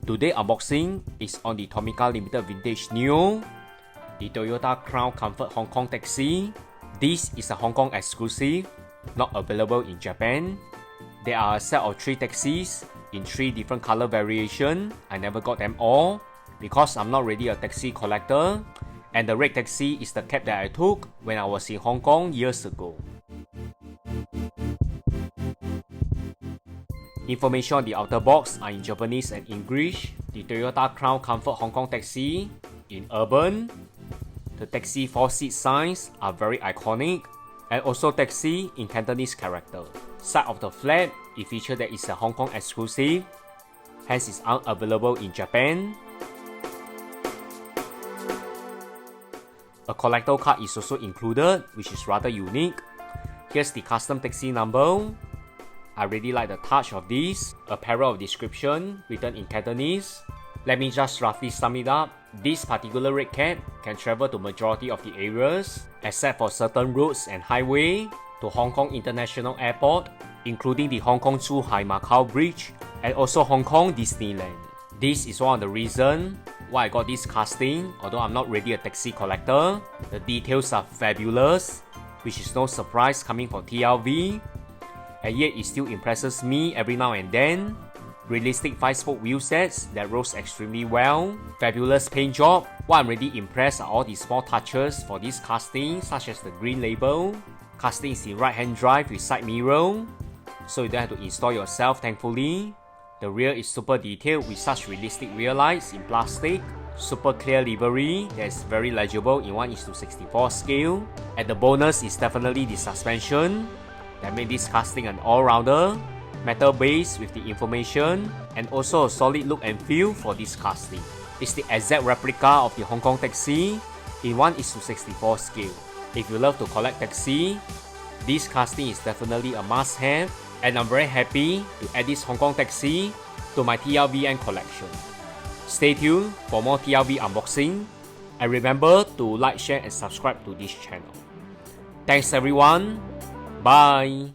Today unboxing is on the Tomica Limited Vintage Neo, the Toyota Crown Comfort Hong Kong taxi. This is a Hong Kong exclusive, not available in Japan. There are a set of 3 taxis in 3 different color variations. I never got them all because I'm not really a taxi collector, and the red taxi is the cab that I took when I was in Hong Kong years ago. Information on the outer box are in Japanese and English. The Toyota Crown Comfort Hong Kong taxi in urban. The taxi 4-seat signs are very iconic, and also taxi in Cantonese character. Side of the flag, it features that it's a Hong Kong exclusive, hence it's unavailable in Japan. A collector card is also included, which is rather unique. Here's the custom taxi number. I really like the touch of this. A paragraph of description written in Cantonese. Let me just roughly sum it up. This particular red cab can travel to majority of the areas, except for certain roads and highway, to Hong Kong International Airport, including the Hong Kong Zhuhai Macau Bridge, and also Hong Kong Disneyland. This is one of the reasons why I got this casting, although I'm not really a taxi collector. The details are fabulous, which is no surprise coming from TLV, and yet it still impresses me every now and then. Realistic 5-spoke wheel sets that rolls extremely well. Fabulous paint job. What I'm really impressed are all the small touches for this casting, such as the green label. Casting is in right hand drive with side mirror, so you don't have to install yourself, thankfully. The rear is super detailed with such realistic rear lights in plastic. Super clear livery that is very legible in 1:64 scale. And the bonus is definitely the suspension that made this casting an all-rounder. Metal base with the information, and also a solid look and feel for this casting. It's the exact replica of the Hong Kong taxi in 1:64 scale. If you love to collect taxi, this casting is definitely a must-have, and I'm very happy to add this Hong Kong taxi to my TLVN collection. Stay tuned for more TLV unboxing, and remember to like, share and subscribe to this channel. Thanks everyone, bye!